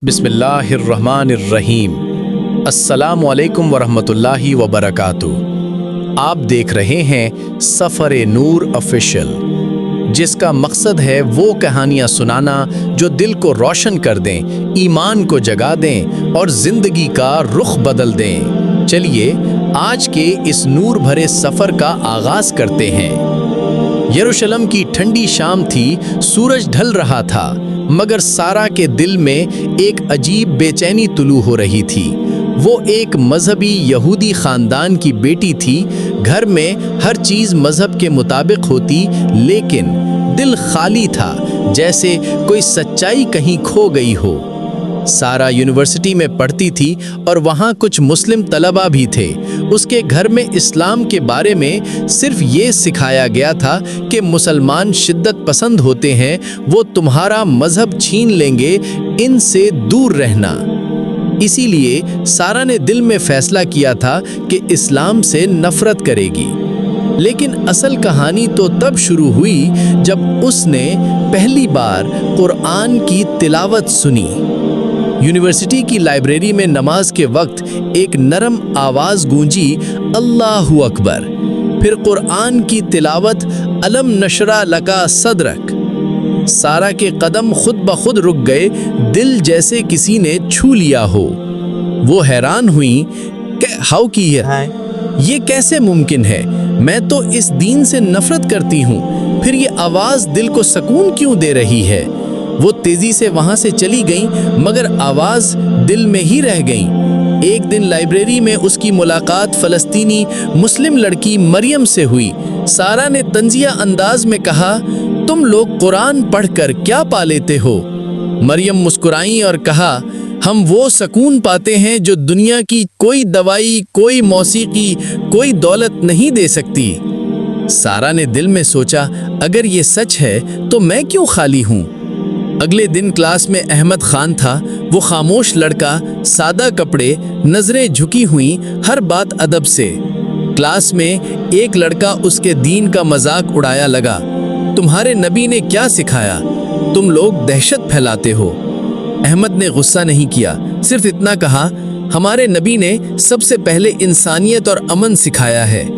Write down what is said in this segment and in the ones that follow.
बिस्मिल्लाहिर्रहमानिर्रहीम। अस्सलामु अलैकुम वरहमतुल्लाहि वबरकातुहू। आप देख रहे हैं सफ़र नूर ऑफिशियल, जिसका मकसद है वो कहानियाँ सुनाना जो दिल को रोशन कर दें, ईमान को जगा दें और ज़िंदगी का रुख बदल दें। चलिए आज के इस नूर भरे सफ़र का आगाज़ करते हैं। यरूशलेम की ठंडी शाम थी, सूरज ढल रहा था, मगर सारा के दिल में एक अजीब बेचैनी तुलू हो रही थी। वो एक मजहबी यहूदी ख़ानदान की बेटी थी। घर में हर चीज़ मज़हब के मुताबिक होती, लेकिन दिल खाली था, जैसे कोई सच्चाई कहीं खो गई हो। सारा यूनिवर्सिटी में पढ़ती थी और वहाँ कुछ मुस्लिम तलबा भी थे। उसके घर में इस्लाम के बारे में सिर्फ ये सिखाया गया था कि मुसलमान शिद्दत पसंद होते हैं, वो तुम्हारा मज़हब छीन लेंगे, इनसे दूर रहना। इसीलिए सारा ने दिल में फ़ैसला किया था कि इस्लाम से नफ़रत करेगी। लेकिन असल कहानी तो तब शुरू हुई जब उसने पहली बार कुरान की तिलावत सुनी। यूनिवर्सिटी की लाइब्रेरी में नमाज के वक्त एक नरम आवाज़ गूंजी, अल्लाहु अकबर। फिर कुरान की तिलावत, अलम नशरा लका सदरक। सारा के कदम खुद ब खुद रुक गए, दिल जैसे किसी ने छू लिया हो। वो हैरान हुई कि हाउ की है, ये कैसे मुमकिन है? मैं तो इस दीन से नफरत करती हूँ, फिर ये आवाज़ दिल को सुकून क्यों दे रही है? वो तेजी से वहां से चली गई, मगर आवाज दिल में ही रह गई। एक दिन लाइब्रेरी में उसकी मुलाकात फ़लस्तीनी मुस्लिम लड़की मरियम से हुई। सारा ने तंजिया अंदाज में कहा, तुम लोग कुरान पढ़कर क्या पा लेते हो? मरियम मुस्कुराई और कहा, हम वो सुकून पाते हैं जो दुनिया की कोई दवाई, कोई मौसीकी, कोई दौलत नहीं दे सकती। सारा ने दिल में सोचा, अगर ये सच है तो मैं क्यों खाली हूँ? अगले दिन क्लास में अहमद खान था। वो खामोश लड़का, सादा कपड़े, नजरें झुकी हुई, हर बात अदब से। क्लास में एक लड़का उसके दीन का मजाक उड़ाया लगा, तुम्हारे नबी ने क्या सिखाया? तुम लोग दहशत फैलाते हो। अहमद ने गुस्सा नहीं किया, सिर्फ इतना कहा, हमारे नबी ने सबसे पहले इंसानियत और अमन सिखाया है।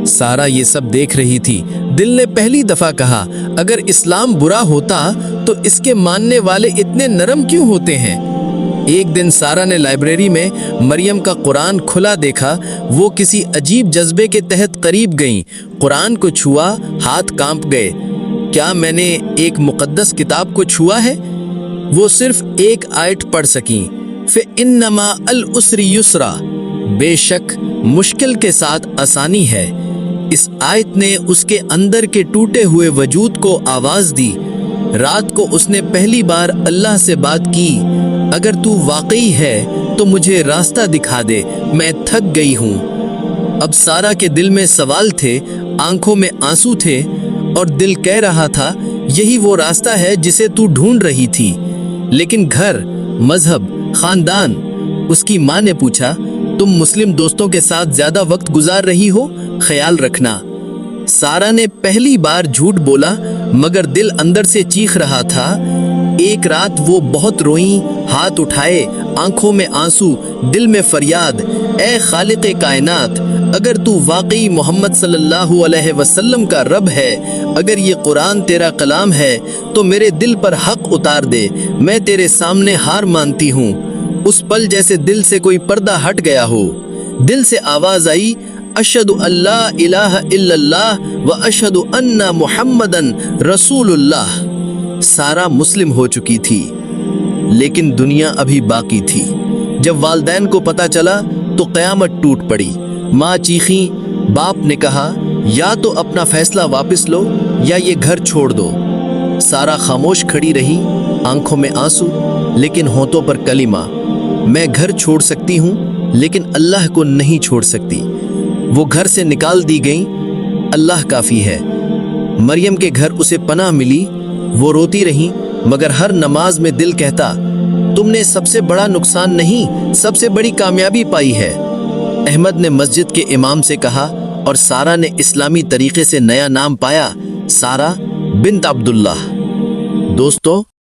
सारा ये सब देख रही थी। दिल ने पहली दफा कहा, अगर इस्लाम बुरा होता तो इसके मानने वाले इतने नरम क्यों होते हैं? एक दिन सारा ने लाइब्रेरी में मरियम का कुरान खुला देखा। वो किसी अजीब जज्बे के तहत करीब गईं। कुरान को छुआ, हाथ कांप गए। क्या मैंने एक मुकद्दस किताब को छुआ है? वो सिर्फ एक आयत पढ़ सकी, फ़इन्नमा अल उसरी युसरा, बेशक मुश्किल के साथ आसानी है। इस आयत ने उसके अंदर के टूटे हुए वजूद को आवाज़ दी। रात को उसने पहली बार अल्लाह से बात की, अगर तू वाकई है तो मुझे रास्ता दिखा दे, मैं थक गई हूँ। अब सारा के दिल में सवाल थे, आंखों में आंसू थे, और दिल कह रहा था, यही वो रास्ता है जिसे तू ढूंढ रही थी। लेकिन घर, मजहब, खानदान। उसकी माँ ने पूछा, तुम मुस्लिम दोस्तों के साथ ज्यादा वक्त गुजार रही हो, ख्याल रखना। सारा ने पहली बार झूठ बोला, मगर दिल अंदर से चीख रहा था। एक रात वो बहुत रोई, हाथ उठाए, आंखों में आंसू, दिल में फरियाद, ए खालिक़े कायनात, अगर तू वाकई मोहम्मद सल्लल्लाहु अलैहि वसल्लम का रब है, अगर ये कुरान तेरा कलाम है, तो मेरे दिल पर हक उतार दे, मैं तेरे सामने हार मानती हूँ। उस पल जैसे दिल से कोई पर्दा हट गया हो। दिल से आवाज आई, अशहदु अल्ला इलाहा इल्लल्लाह व अशहदु अन्ना मुहम्मदन रसूलुल्लाह। सारा मुस्लिम हो चुकी थी, लेकिन दुनिया अभी बाकी थी। जब वालिदैन को पता चला तो क़यामत टूट पड़ी। माँ चीखी, बाप ने कहा, या तो अपना फैसला वापस लो या ये घर छोड़ दो। सारा खामोश खड़ी रही, आंखों में आंसू, लेकिन होठों पर कलिमा, मैं घर छोड़ सकती हूँ लेकिन अल्लाह को नहीं छोड़ सकती। वो घर से निकाल दी गई, अल्लाह काफ़ी है। मरियम के घर उसे पनाह मिली। वो रोती रही, मगर हर नमाज में दिल कहता, तुमने सबसे बड़ा नुकसान नहीं, सबसे बड़ी कामयाबी पाई है। अहमद ने मस्जिद के इमाम से कहा, और सारा ने इस्लामी तरीके से नया नाम पाया, सारा बिन्त अब्दुल्लाह। दोस्तों,